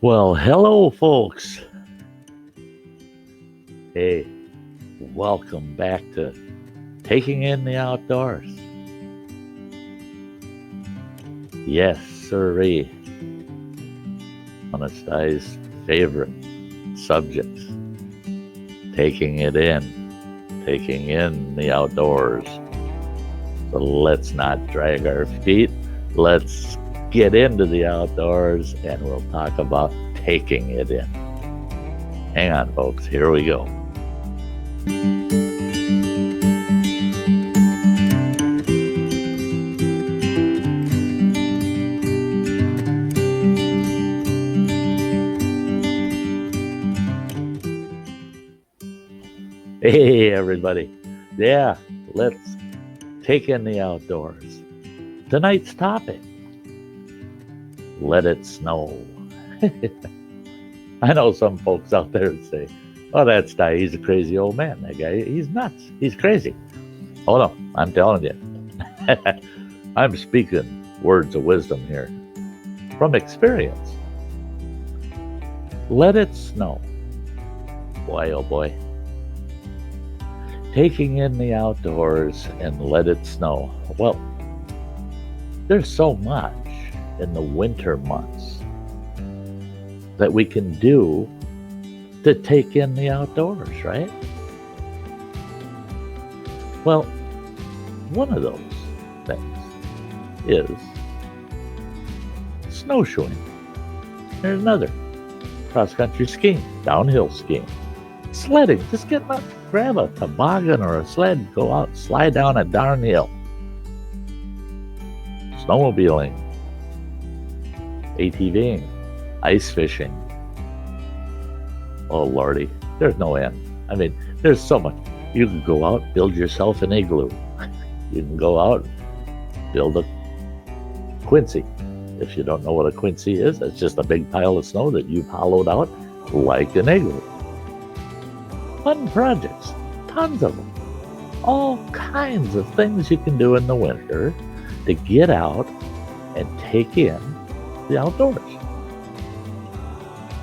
Well, hello, folks. Hey, welcome back to Taking in the Outdoors. Yes, sirree. One of Sty's favorite subjects. Taking in the outdoors. So let's not drag our feet. Let's get into the outdoors and we'll talk about taking it in. Hang on, folks. Here we go. Hey, everybody. Yeah, let's take in the outdoors. Tonight's topic, let it snow. I know some folks out there that say, oh, that's Sty. He's a crazy old man. That guy, he's nuts. He's crazy. Oh, no, I'm telling you. I'm speaking words of wisdom here from experience. Let it snow. Boy, oh boy. Taking in the outdoors and let it snow. Well, there's so much in the winter months that we can do to take in the outdoors, right? Well, one of those things is snowshoeing. There's another, cross-country skiing, downhill skiing, sledding, just get up, grab a toboggan or a sled, go out, slide down a darn hill. Snowmobiling, ATVing, ice fishing. Oh, Lordy, there's no end. I mean, there's so much. You can go out, build yourself an igloo. You can go out, build a quincy. If you don't know what a quincy is, it's just a big pile of snow that you've hollowed out like an igloo. Fun projects, tons of them. All kinds of things you can do in the winter to get out and take in the outdoors.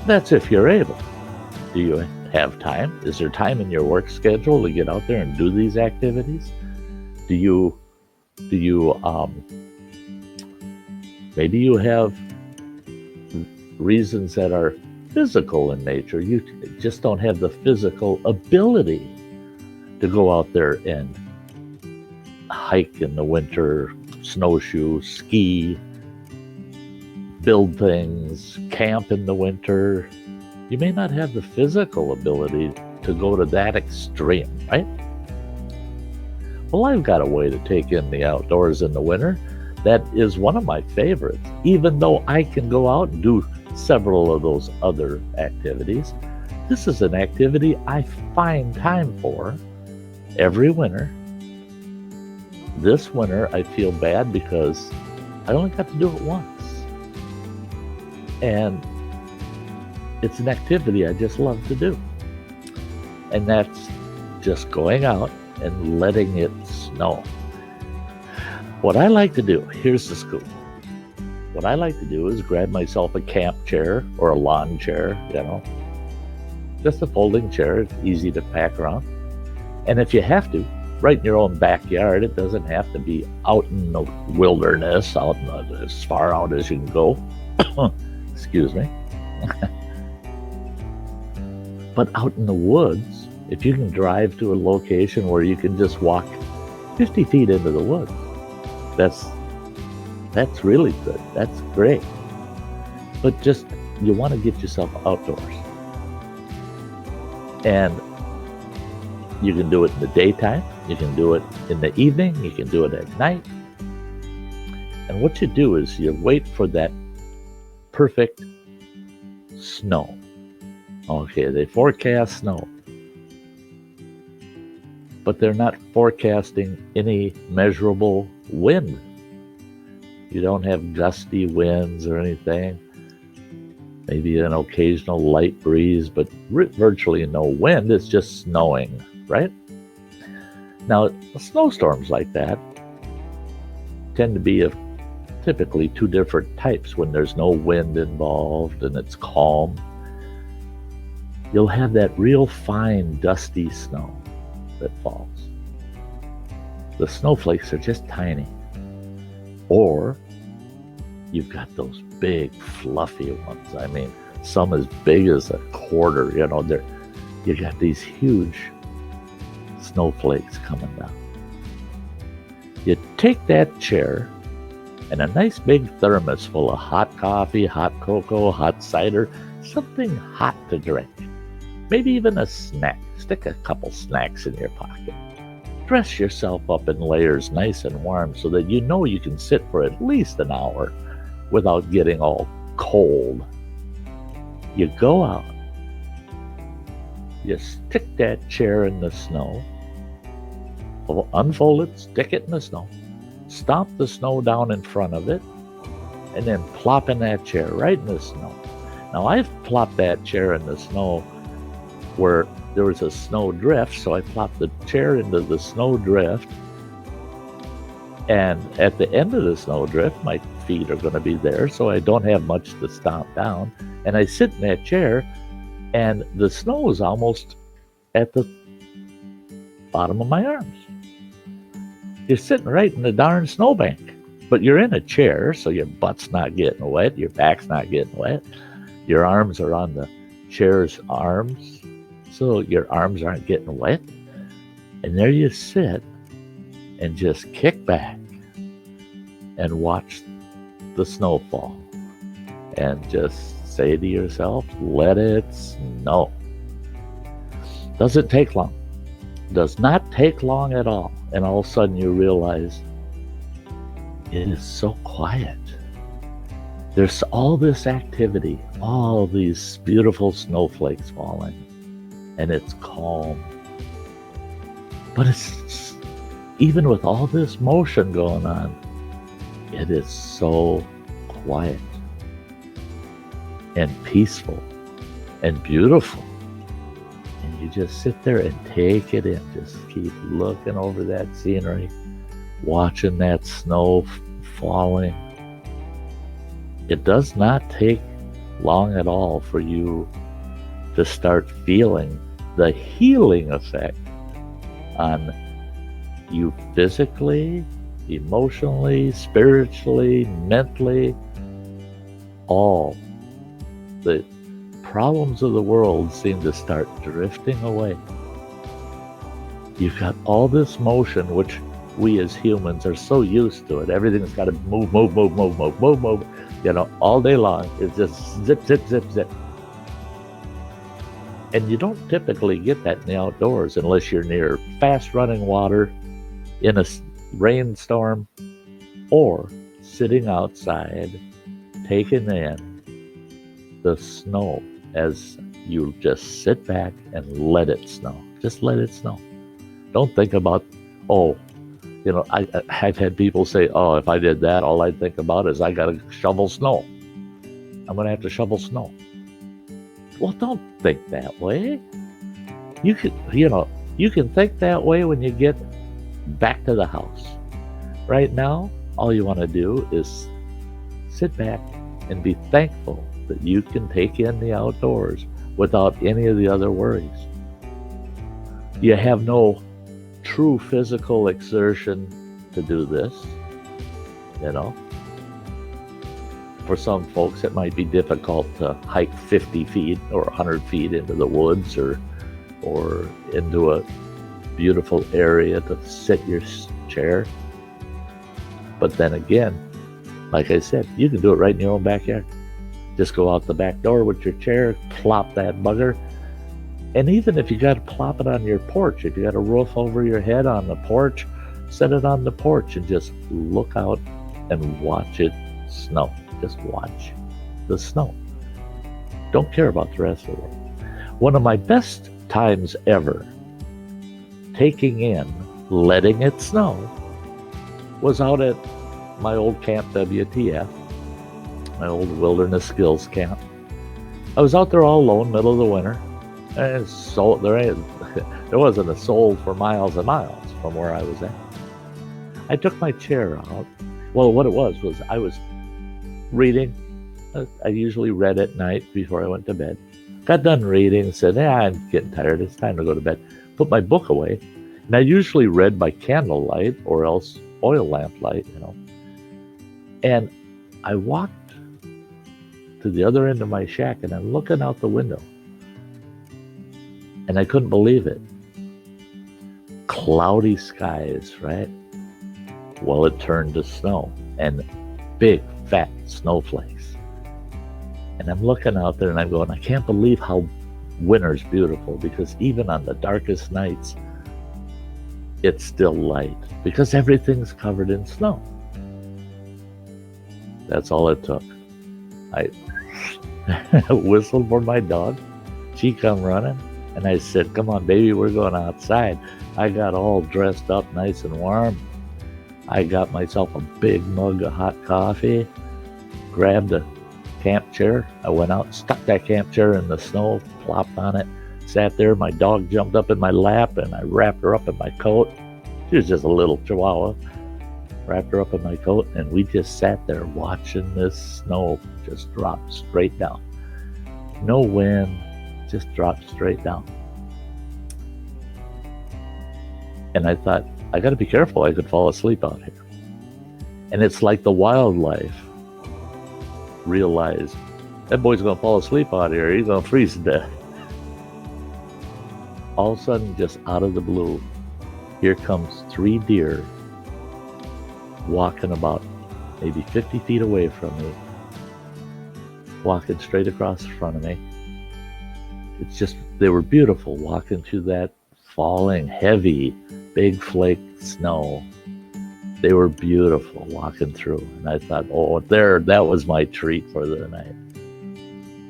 That's if you're able. Do you have time? Is there time in your work schedule to get out there and do these activities? Do you maybe you have reasons that are physical in nature. You just don't have the physical ability to go out there and hike in the winter, snowshoe, ski, build things, camp in the winter. You may not have the physical ability to go to that extreme, right? Well, I've got a way to take in the outdoors in the winter that is one of my favorites, even though I can go out and do several of those other activities. This is an activity I find time for every winter. This winter, I feel bad because I only got to do it once. And it's an activity I just love to do. And that's just going out and letting it snow. What I like to do, here's the scoop. What I like to do is grab myself a camp chair or a lawn chair, just a folding chair. It's easy to pack around. And if you have to, right in your own backyard, it doesn't have to be out in the wilderness, as far out as you can go. Excuse me. But out in the woods, if you can drive to a location where you can just walk 50 feet into the woods, that's really good. That's great. But just, you want to get yourself outdoors. And you can do it in the daytime. You can do it in the evening. You can do it at night. And what you do is you wait for that perfect snow. Okay, they forecast snow, but they're not forecasting any measurable wind. You don't have gusty winds or anything. Maybe an occasional light breeze, but virtually no wind. It's just snowing, right? Now, snowstorms like that tend to be of typically two different types. When there's no wind involved and it's calm, you'll have that real fine, dusty snow that falls. The snowflakes are just tiny. Or you've got those big, fluffy ones. I mean, some as big as a quarter, you got these huge snowflakes coming down. You take that chair and a nice big thermos full of hot coffee, hot cocoa, hot cider, something hot to drink. Maybe even a snack. Stick a couple snacks in your pocket. Dress yourself up in layers nice and warm so that you know you can sit for at least an hour without getting all cold. You go out. You stick that chair in the snow. Unfold it, stick it in the snow. Stomp the snow down in front of it. And then plop in that chair right in the snow. Now I've plopped that chair in the snow where there was a snow drift, so I plopped the chair into the snow drift, and at the end of the snow drift, my feet are going to be there, so I don't have much to stomp down, and I sit in that chair, and the snow is almost at the bottom of my arms. You're sitting right in the darn snowbank, but you're in a chair, so your butt's not getting wet, your back's not getting wet, your arms are on the chair's arms, so your arms aren't getting wet. And there you sit and just kick back and watch the snow fall and just say to yourself, let it snow. Doesn't take long. Does not take long at all. And all of a sudden you realize it is so quiet. There's all this activity, all these beautiful snowflakes falling. And it's calm. But it's even with all this motion going on, it is so quiet and peaceful and beautiful. And you just sit there and take it in. Just keep looking over that scenery, watching that snow falling. It does not take long at all for you to start feeling the healing effect on you physically, emotionally, spiritually, mentally. All the problems of the world seem to start drifting away. You've got all this motion, which we as humans are so used to it. Everything's got to move, all day long. It's just zip, zip, zip, zip. And you don't typically get that in the outdoors unless you're near fast running water, in a rainstorm, or sitting outside taking in the snow as you just sit back and let it snow. Just let it snow. Don't think about, I've had people say, if I did that, all I'd think about is I got to shovel snow. I'm going to have to shovel snow. Well, don't think that way. You can think that way when you get back to the house. Right now, all you want to do is sit back and be thankful that you can take in the outdoors without any of the other worries. You have no true physical exertion to do this, For some folks, it might be difficult to hike 50 feet or 100 feet into the woods or into a beautiful area to sit your chair. But then again, like I said, you can do it right in your own backyard. Just go out the back door with your chair, plop that bugger. And even if you got to plop it on your porch, if you got a roof over your head on the porch, set it on the porch and just look out and watch it snow. Just watch the snow. Don't care about the rest of the world. One of my best times ever taking in, letting it snow, was out at my old camp WTF, my old wilderness skills camp. I was out there all alone, middle of the winter, and so there wasn't a soul for miles and miles from where I was at. I took my chair out. Well, what it was I was reading. I usually read at night before I went to bed. Got done reading, said, I'm getting tired. It's time to go to bed. Put my book away. And I usually read by candlelight or else oil lamp light, And I walked to the other end of my shack and I'm looking out the window. And I couldn't believe it. Cloudy skies, right? Well, it turned to snow and big, fat snowflakes. And I'm looking out there and I'm going, I can't believe how winter's beautiful, because even on the darkest nights, it's still light because everything's covered in snow. That's all it took. I whistled for my dog. She come running and I said, come on, baby, we're going outside. I got all dressed up nice and warm. I got myself a big mug of hot coffee, grabbed a camp chair. I went out, stuck that camp chair in the snow, plopped on it, sat there. My dog jumped up in my lap and I wrapped her up in my coat. She was just a little chihuahua. Wrapped her up in my coat and we just sat there watching this snow just drop straight down. No wind, just dropped straight down. And I thought, I got to be careful. I could fall asleep out here. And it's like the wildlife realized, that boy's going to fall asleep out here. He's going to freeze to death. All of a sudden, just out of the blue, here comes 3 deer walking about maybe 50 feet away from me, walking straight across the front of me. It's just, they were beautiful, walking through that falling, heavy, big flake snow. They were beautiful walking through. And I thought, that was my treat for the night.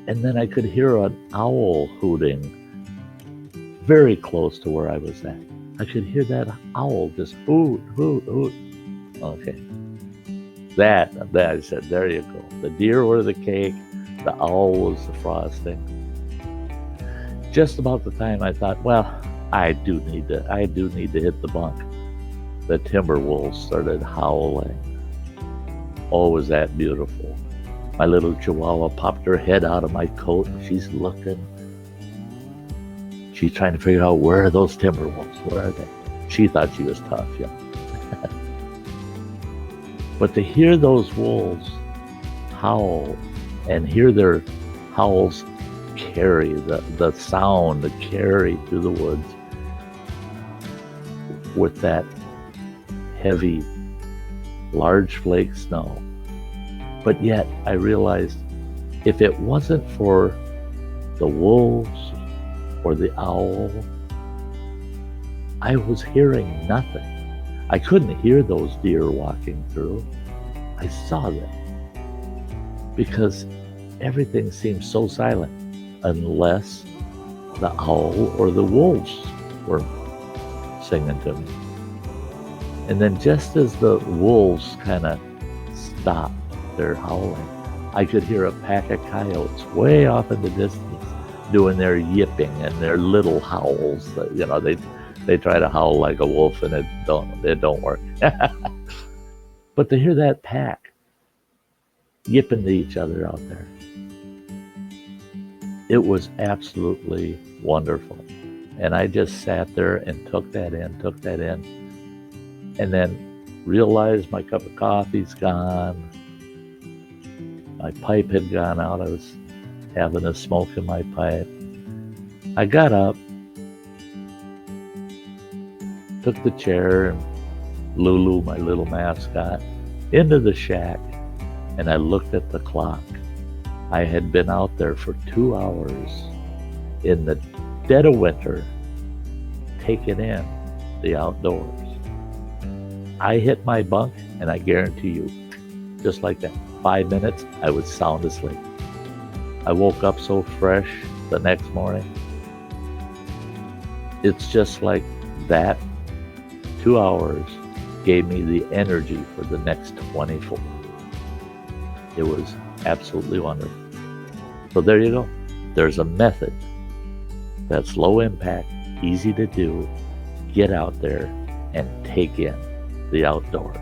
And then I could hear an owl hooting very close to where I was at. I could hear that owl just hoot, hoot, hoot. Okay. That I said, there you go. The deer were the cake, the owl was the frosting. Just about the time I thought, well, I do need to hit the bunk, the timber wolves started howling. Oh, was that beautiful. My little chihuahua popped her head out of my coat and she's looking. She's trying to figure out, where are those timber wolves? Where are they? She thought she was tough, yeah. But to hear those wolves howl and hear their howls carry, the sound to carry through the woods with that heavy, large flake snow. But yet I realized, if it wasn't for the wolves or the owl, I was hearing nothing. I couldn't hear those deer walking through. I saw them because everything seemed so silent unless the owl or the wolves were singing to me. And then just as the wolves kind of stopped their howling, I could hear a pack of coyotes way off in the distance doing their yipping and their little howls. They try to howl like a wolf and it don't work. But to hear that pack yipping to each other out there, it was absolutely wonderful. And I just sat there and took that in, and then realized my cup of coffee's gone. My pipe had gone out. I was having a smoke in my pipe. I got up, took the chair and Lulu, my little mascot, into the shack, and I looked at the clock. I had been out there for 2 hours in the dead of winter, taking in the outdoors. I hit my bunk, and I guarantee you, just like that, 5 minutes, I was sound asleep. I woke up so fresh the next morning. It's just like that 2 hours gave me the energy for the next 24. It was absolutely wonderful. So there you go. There's a method that's low impact, easy to do. Get out there and take in the outdoors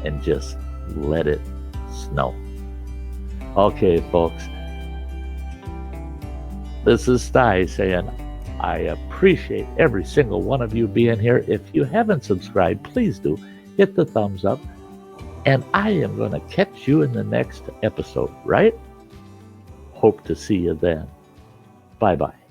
and just let it snow. Okay, folks, this is Sty saying I appreciate every single one of you being here. If you haven't subscribed, please do hit the thumbs up. And I am going to catch you in the next episode, right? Hope to see you then. Bye-bye.